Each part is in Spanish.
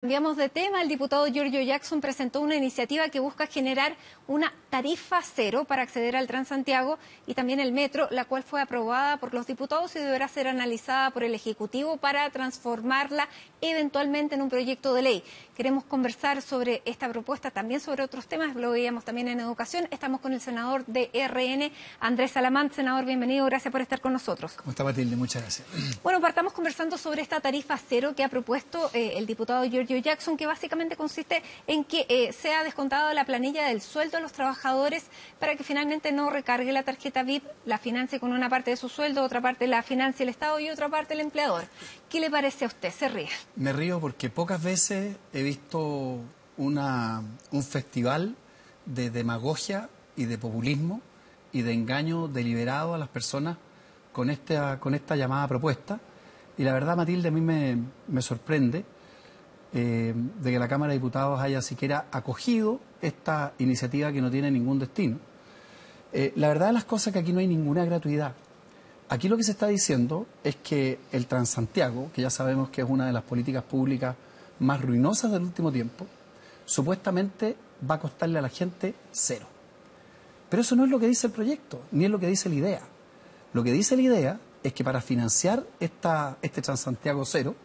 Cambiamos de tema. El diputado Giorgio Jackson presentó una iniciativa que busca generar una tarifa cero para acceder al Transantiago y también el metro, la cual fue aprobada por los diputados y deberá ser analizada por el Ejecutivo para transformarla eventualmente en un proyecto de ley. Queremos conversar sobre esta propuesta, también sobre otros temas, lo veíamos también en educación. Estamos con el senador de RN, Andrés Salamán. Senador, bienvenido, gracias por estar con nosotros. ¿Cómo está, Matilde? Muchas gracias. Bueno, partamos conversando sobre esta tarifa cero que ha propuesto el diputado Giorgio Jackson, que básicamente consiste en que sea descontado la planilla del sueldo de los trabajadores para que finalmente no recargue la tarjeta VIP, la financie con una parte de su sueldo, otra parte la financie el Estado y otra parte el empleador. ¿Qué le parece a usted? Se ríe. Me río porque pocas veces he visto un festival de demagogia y de populismo y de engaño deliberado a las personas con esta llamada propuesta. Y la verdad, Matilde, a mí me sorprende de que la Cámara de Diputados haya siquiera acogido esta iniciativa que no tiene ningún destino. La verdad de las cosas es que aquí no hay ninguna gratuidad. Aquí lo que se está diciendo es que el Transantiago, que ya sabemos que es una de las políticas públicas más ruinosas del último tiempo, supuestamente va a costarle a la gente cero. Pero eso no es lo que dice el proyecto, ni es lo que dice la idea. Lo que dice la idea es que para financiar este Transantiago cero,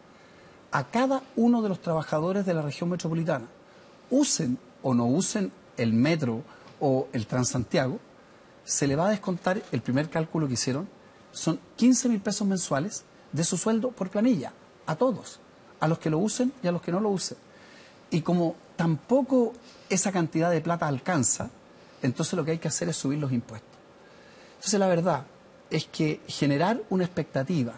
a cada uno de los trabajadores de la región metropolitana, usen o no usen el metro o el Transantiago, se le va a descontar, el primer cálculo que hicieron, son 15.000 pesos mensuales de su sueldo por planilla, a todos, a los que lo usen y a los que no lo usen. Y como tampoco esa cantidad de plata alcanza, entonces lo que hay que hacer es subir los impuestos. Entonces la verdad es que generar una expectativa,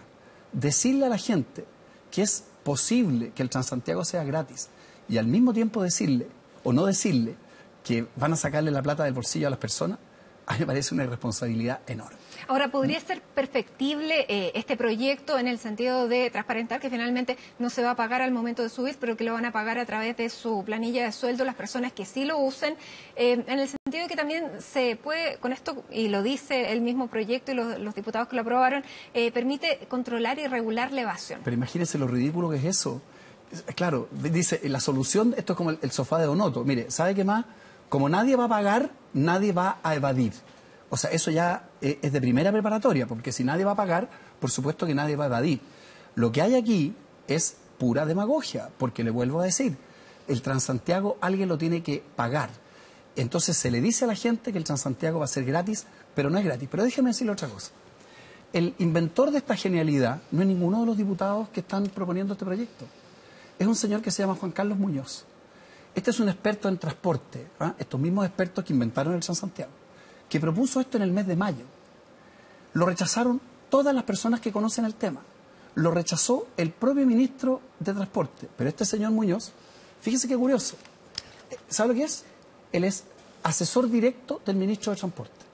decirle a la gente que es posible que el Transantiago sea gratis y al mismo tiempo decirle o no decirle que van a sacarle la plata del bolsillo a las personas, a mí me parece una irresponsabilidad enorme. Ahora, ¿podría ser perfectible este proyecto en el sentido de transparentar que finalmente no se va a pagar al momento de subir, pero que lo van a pagar a través de su planilla de sueldo las personas que sí lo usen? En el sentido de que también se puede, con esto, y lo dice el mismo proyecto y los diputados que lo aprobaron, permite controlar y regular la evasión. Pero imagínense lo ridículo que es eso. Claro, dice, la solución, esto es como el sofá de Donoto. Mire, ¿sabe qué más? Como nadie va a pagar, nadie va a evadir. O sea, eso ya es de primera preparatoria, porque si nadie va a pagar, por supuesto que nadie va a evadir. Lo que hay aquí es pura demagogia, porque le vuelvo a decir, el Transantiago alguien lo tiene que pagar. Entonces se le dice a la gente que el Transantiago va a ser gratis, pero no es gratis. Pero déjeme decirle otra cosa. El inventor de esta genialidad no es ninguno de los diputados que están proponiendo este proyecto. Es un señor que se llama Juan Carlos Muñoz. Este es un experto en transporte, ¿eh? Estos mismos expertos que inventaron el Transantiago, que propuso esto en el mes de mayo. Lo rechazaron todas las personas que conocen el tema. Lo rechazó el propio ministro de Transporte. Pero este señor Muñoz, fíjese qué curioso, ¿sabe lo que es? Él es asesor directo del ministro de Transporte.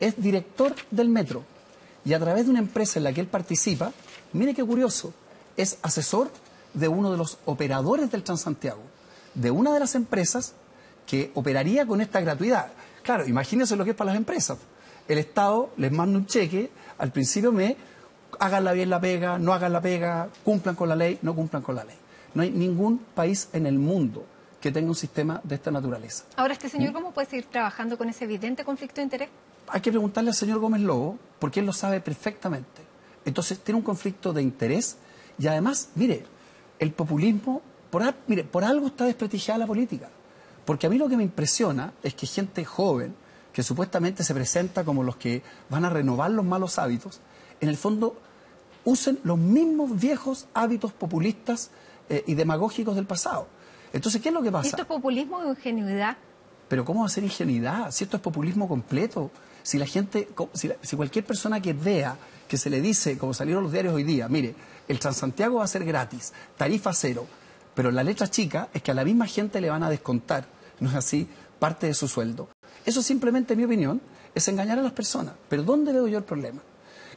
Es director del metro. Y a través de una empresa en la que él participa, mire qué curioso, es asesor de uno de los operadores del Transantiago, de una de las empresas que operaría con esta gratuidad. Claro, imagínense lo que es para las empresas. El Estado les manda un cheque, al principio mes, háganla bien la pega, no hagan la pega, cumplan con la ley, no cumplan con la ley. No hay ningún país en el mundo que tenga un sistema de esta naturaleza. Ahora, este señor, ¿cómo puede seguir trabajando con ese evidente conflicto de interés? Hay que preguntarle al señor Gómez Lobo, porque él lo sabe perfectamente. Entonces, tiene un conflicto de interés y además, mire, el populismo, por algo está desprestigiada la política. Porque a mí lo que me impresiona es que gente joven, que supuestamente se presenta como los que van a renovar los malos hábitos, en el fondo usen los mismos viejos hábitos populistas y demagógicos del pasado. Entonces, ¿qué es lo que pasa? ¿Y esto es populismo o ingenuidad? Pero ¿cómo va a ser ingenuidad? Si esto es populismo completo. Si la gente, si cualquier persona que vea que se le dice, como salieron los diarios hoy día, mire, el Transantiago va a ser gratis, tarifa cero, pero la letra chica es que a la misma gente le van a descontar, no es así, parte de su sueldo. Eso simplemente, en mi opinión, es engañar a las personas. Pero ¿dónde veo yo el problema?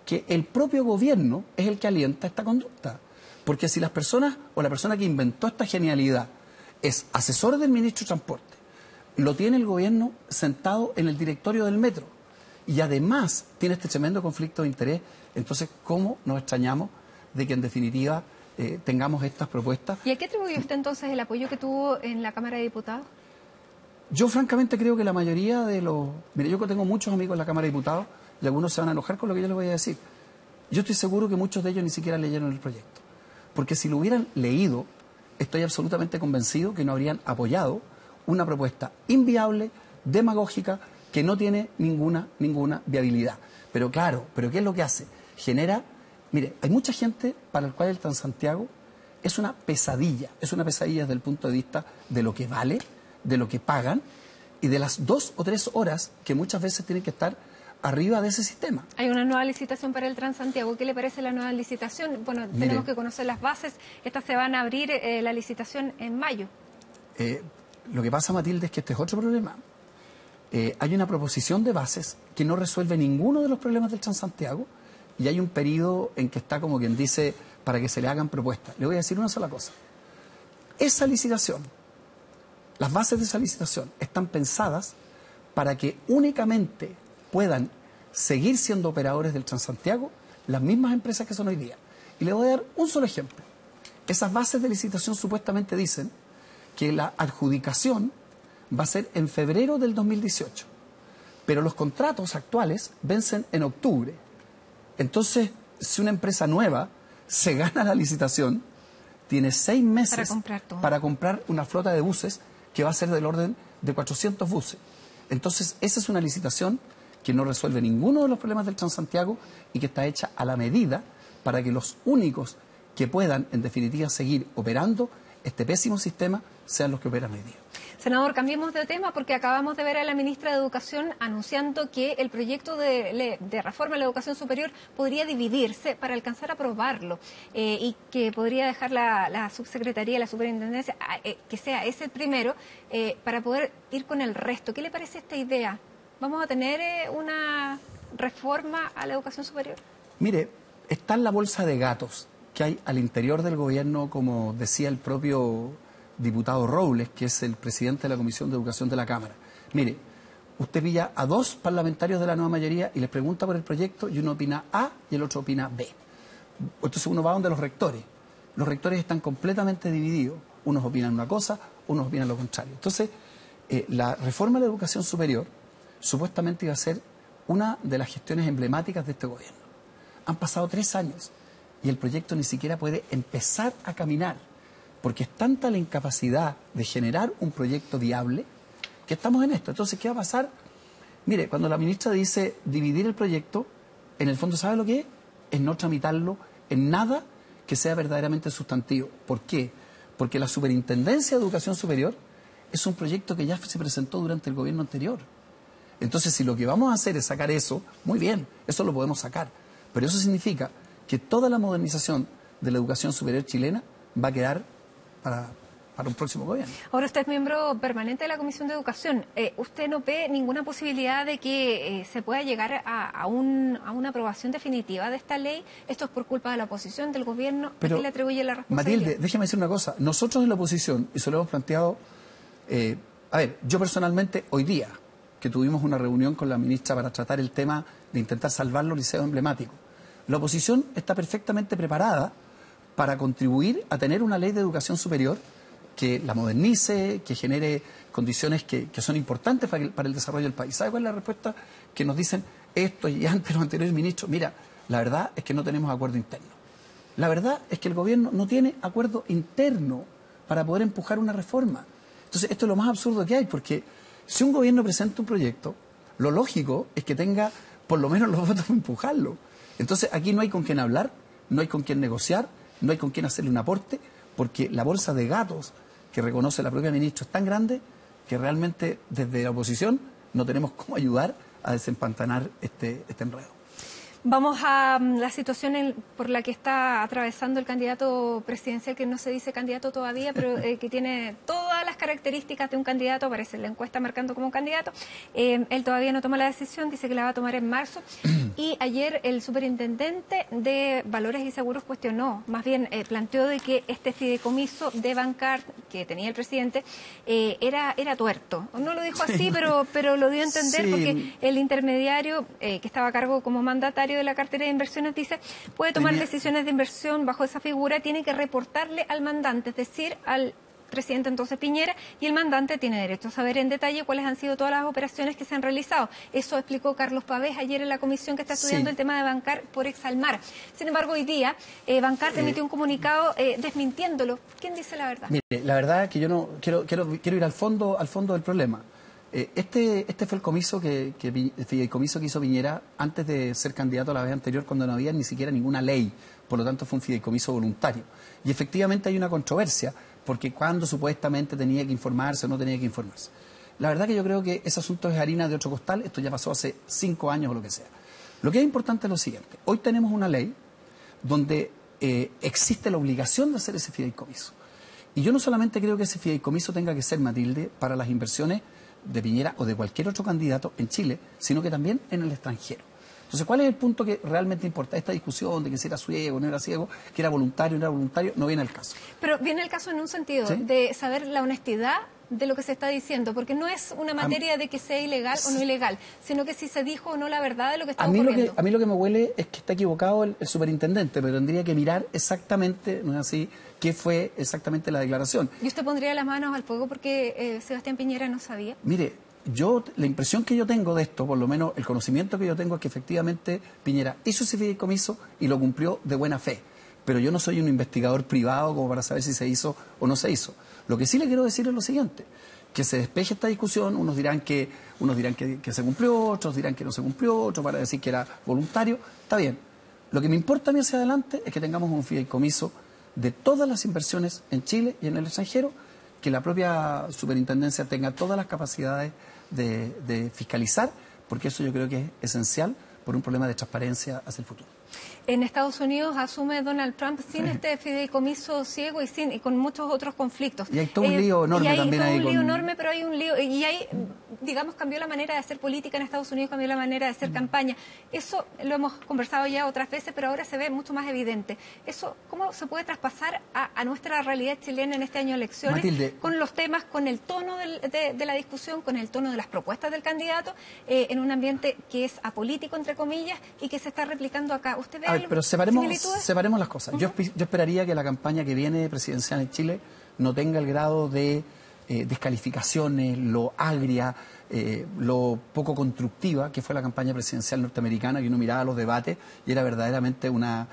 Que el propio gobierno es el que alienta esta conducta. Porque si las personas, o la persona que inventó esta genialidad, es asesor del ministro de Transporte, lo tiene el gobierno sentado en el directorio del metro, y además tiene este tremendo conflicto de interés, entonces, ¿cómo nos extrañamos de que en definitiva tengamos estas propuestas. ¿Y a qué atribuye usted entonces el apoyo que tuvo en la Cámara de Diputados? Yo francamente creo que la mayoría de los... Mire, yo tengo muchos amigos en la Cámara de Diputados y algunos se van a enojar con lo que yo les voy a decir. Yo estoy seguro que muchos de ellos ni siquiera leyeron el proyecto. Porque si lo hubieran leído, estoy absolutamente convencido que no habrían apoyado una propuesta inviable, demagógica, que no tiene ninguna viabilidad. Pero claro, ¿pero qué es lo que hace? Genera... Mire, hay mucha gente para la cual el Transantiago es una pesadilla desde el punto de vista de lo que vale, de lo que pagan y de las 2 o 3 horas que muchas veces tienen que estar arriba de ese sistema. Hay una nueva licitación para el Transantiago. ¿Qué le parece la nueva licitación? Bueno, tenemos que conocer las bases. Estas se van a abrir la licitación en mayo. Lo que pasa, Matilde, es que este es otro problema. Hay una proposición de bases que no resuelve ninguno de los problemas del Transantiago y hay un periodo en que está, como quien dice, para que se le hagan propuestas. Le voy a decir una sola cosa. Esa licitación, las bases de esa licitación están pensadas para que únicamente puedan seguir siendo operadores del Transantiago las mismas empresas que son hoy día. Y le voy a dar un solo ejemplo. Esas bases de licitación supuestamente dicen que la adjudicación va a ser en febrero del 2018, pero los contratos actuales vencen en octubre. Entonces, si una empresa nueva se gana la licitación, tiene 6 meses para comprar una flota de buses que va a ser del orden de 400 buses. Entonces, esa es una licitación que no resuelve ninguno de los problemas del Transantiago y que está hecha a la medida para que los únicos que puedan, en definitiva, seguir operando este pésimo sistema sean los que operan hoy día. Senador, cambiemos de tema porque acabamos de ver a la ministra de Educación anunciando que el proyecto de reforma a la educación superior podría dividirse para alcanzar a aprobarlo y que podría dejar la subsecretaría, la superintendencia, que sea ese el primero, para poder ir con el resto. ¿Qué le parece esta idea? ¿Vamos a tener una reforma a la educación superior? Mire, está en la bolsa de gatos que hay al interior del gobierno, como decía el propio diputado Robles, que es el presidente de la Comisión de Educación de la Cámara. Mire, usted pilla a 2 parlamentarios de la nueva mayoría y les pregunta por el proyecto y uno opina A y el otro opina B. Entonces uno va donde los rectores. Los rectores están completamente divididos. Unos opinan una cosa, unos opinan lo contrario. Entonces, la reforma de la educación superior supuestamente iba a ser una de las gestiones emblemáticas de este gobierno. Han pasado 3 años y el proyecto ni siquiera puede empezar a caminar, porque es tanta la incapacidad de generar un proyecto viable que estamos en esto. Entonces, ¿qué va a pasar? Mire, cuando la ministra dice dividir el proyecto, en el fondo, ¿sabe lo que es? Es no tramitarlo en nada que sea verdaderamente sustantivo. ¿Por qué? Porque la Superintendencia de Educación Superior es un proyecto que ya se presentó durante el gobierno anterior. Entonces, si lo que vamos a hacer es sacar eso, muy bien, eso lo podemos sacar. Pero eso significa que toda la modernización de la educación superior chilena va a quedar para un próximo gobierno. Ahora usted es miembro permanente de la Comisión de Educación. ¿Usted no ve ninguna posibilidad de que se pueda llegar a una aprobación definitiva de esta ley? ¿Esto es por culpa de la oposición, del gobierno? ¿A quién le atribuye la responsabilidad? Matilde, déjeme decir una cosa. Nosotros en la oposición, y se lo hemos planteado, yo personalmente hoy día, que tuvimos una reunión con la ministra para tratar el tema de intentar salvar los liceos emblemáticos, la oposición está perfectamente preparada para contribuir a tener una ley de educación superior que la modernice, que genere condiciones que son importantes para el desarrollo del país. ¿Sabe cuál es la respuesta? Que nos dicen esto y antes los anteriores ministros. Mira, la verdad es que no tenemos acuerdo interno. La verdad es que el gobierno no tiene acuerdo interno para poder empujar una reforma. Entonces, esto es lo más absurdo que hay, porque si un gobierno presenta un proyecto, lo lógico es que tenga por lo menos los votos para empujarlo. Entonces, aquí no hay con quién hablar, no hay con quién negociar, no hay con quién hacerle un aporte, porque la bolsa de gatos que reconoce la propia ministra es tan grande que realmente desde la oposición no tenemos cómo ayudar a desempantanar este enredo. Vamos a la situación por la que está atravesando el candidato presidencial, que no se dice candidato todavía, pero que tiene todas las características de un candidato, aparece en la encuesta marcando como candidato. Él todavía no toma la decisión, dice que la va a tomar en marzo. Y ayer el superintendente de Valores y Seguros cuestionó, más bien planteó de que este fideicomiso de Bancard que tenía el presidente era tuerto. No lo dijo así, pero lo dio a entender, porque el intermediario que estaba a cargo como mandatario de la cartera de inversiones dice, puede tomar decisiones de inversión bajo esa figura, tiene que reportarle al mandante, es decir, al presidente entonces Piñera, y el mandante tiene derecho a saber en detalle cuáles han sido todas las operaciones que se han realizado. Eso explicó Carlos Pavés ayer en la comisión que está estudiando el tema de Bancard por Exalmar. Sin embargo, hoy día Bancard emitió un comunicado desmintiéndolo. ¿Quién dice la verdad? Mire, la verdad es que yo no quiero ir al fondo del problema. Este fue el fideicomiso que hizo Piñera antes de ser candidato a la vez anterior, cuando no había ni siquiera ninguna ley. Por lo tanto, fue un fideicomiso voluntario. Y efectivamente hay una controversia, porque cuando supuestamente tenía que informarse o no tenía que informarse. La verdad que yo creo que ese asunto es harina de otro costal. Esto ya pasó hace 5 años o lo que sea. Lo que es importante es lo siguiente. Hoy tenemos una ley donde existe la obligación de hacer ese fideicomiso. Y yo no solamente creo que ese fideicomiso tenga que ser, Matilde, para las inversiones de Piñera o de cualquier otro candidato en Chile, sino que también en el extranjero. Entonces, ¿cuál es el punto que realmente importa? Esta discusión de que si era ciego, no era ciego, que era voluntario, no era voluntario, no viene al caso. Pero viene el caso en un sentido de saber la honestidad de lo que se está diciendo, porque no es una materia de que sea ilegal o no ilegal, sino que si se dijo o no la verdad de lo que está ocurriendo. A mí lo que me huele es que está equivocado el superintendente, pero tendría que mirar exactamente, no es así, qué fue exactamente la declaración. ¿Y usted pondría las manos al fuego porque Sebastián Piñera no sabía? Mire, la impresión que yo tengo de esto, por lo menos el conocimiento que yo tengo, es que efectivamente Piñera hizo ese fideicomiso y lo cumplió de buena fe. Pero yo no soy un investigador privado como para saber si se hizo o no se hizo. Lo que sí le quiero decir es lo siguiente, que se despeje esta discusión. Unos dirán que se cumplió, otros dirán que no se cumplió, otros para decir que era voluntario. Está bien. Lo que me importa a mí hacia adelante es que tengamos un fideicomiso de todas las inversiones en Chile y en el extranjero, que la propia superintendencia tenga todas las capacidades de fiscalizar, porque eso yo creo que es esencial por un problema de transparencia hacia el futuro. En Estados Unidos asume Donald Trump sin este fideicomiso ciego y con muchos otros conflictos. Y hay todo un lío enorme también ahí. Hay todo un lío enorme, pero hay un lío. Y ahí, digamos, cambió la manera de hacer política en Estados Unidos, cambió la manera de hacer campaña. Eso lo hemos conversado ya otras veces, pero ahora se ve mucho más evidente. Eso, ¿cómo se puede traspasar a nuestra realidad chilena en este año de elecciones? Matilde, con los temas, con el tono de la discusión, con el tono de las propuestas del candidato, en un ambiente que es apolítico, entre comillas, y que se está replicando acá. ¿Usted ve pero separemos las cosas. Yo esperaría que la campaña que viene presidencial en Chile no tenga el grado de descalificaciones, lo agria, lo poco constructiva que fue la campaña presidencial norteamericana, que uno miraba los debates y era verdaderamente una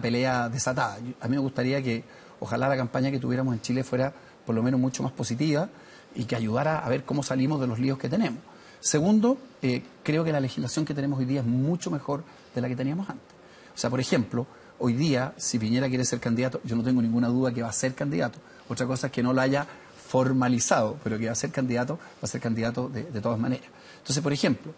pelea desatada. A mí me gustaría que ojalá la campaña que tuviéramos en Chile fuera por lo menos mucho más positiva y que ayudara a ver cómo salimos de los líos que tenemos. Segundo, creo que la legislación que tenemos hoy día es mucho mejor de la que teníamos antes. O sea, por ejemplo, hoy día, si Piñera quiere ser candidato, yo no tengo ninguna duda que va a ser candidato. Otra cosa es que no lo haya formalizado, pero que va a ser candidato de todas maneras. Entonces, por ejemplo,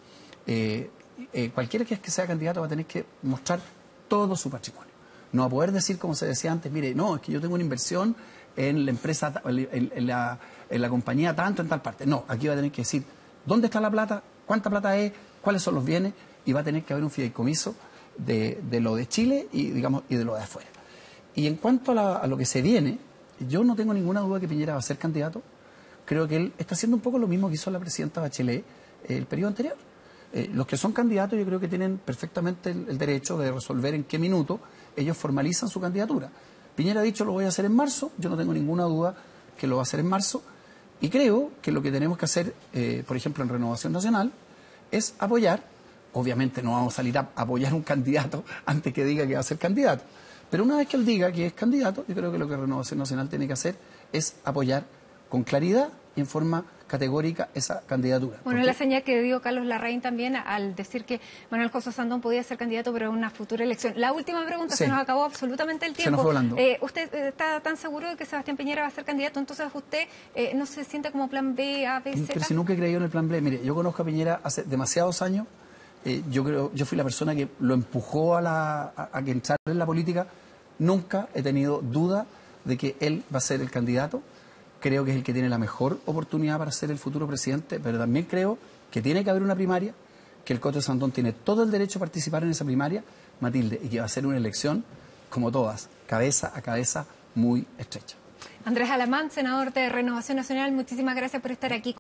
cualquiera que sea candidato va a tener que mostrar todo su patrimonio. No va a poder decir, como se decía antes, mire, no, es que yo tengo una inversión en la empresa, en la compañía tanto, en tal parte. No, aquí va a tener que decir dónde está la plata, cuánta plata es, cuáles son los bienes, y va a tener que haber un fideicomiso de lo de Chile y de lo de afuera. Y en cuanto a lo que se viene, yo no tengo ninguna duda que Piñera va a ser candidato. Creo que él está haciendo un poco lo mismo que hizo la presidenta Bachelet el periodo anterior. Los que son candidatos yo creo que tienen perfectamente el derecho de resolver en qué minuto ellos formalizan su candidatura. Piñera ha dicho lo voy a hacer en marzo, yo no tengo ninguna duda que lo va a hacer en marzo, y creo que lo que tenemos que hacer, por ejemplo en Renovación Nacional, es apoyar. Obviamente no vamos a salir a apoyar a un candidato antes que diga que va a ser candidato. Pero una vez que él diga que es candidato, yo creo que lo que Renovación Nacional tiene que hacer es apoyar con claridad y en forma categórica esa candidatura. Bueno, la señal que dio Carlos Larraín también al decir que Manuel José Sandón podía ser candidato pero en una futura elección. La última pregunta, se nos acabó absolutamente el tiempo. Se nos fue volando. ¿Usted está tan seguro de que Sebastián Piñera va a ser candidato? Entonces usted no se siente como plan B, A, B, Z. Pero si nunca he creído en el plan B. Mire, yo conozco a Piñera hace demasiados años. Yo fui la persona que lo empujó a que entrara en la política. Nunca he tenido duda de que él va a ser el candidato. creo que es el que tiene la mejor oportunidad para ser el futuro presidente, pero también creo que tiene que haber una primaria, que el Coto de Sandón tiene todo el derecho a participar en esa primaria, Matilde, y que va a ser una elección, como todas, cabeza a cabeza, muy estrecha. Andrés Alamán, senador de Renovación Nacional, muchísimas gracias por estar aquí.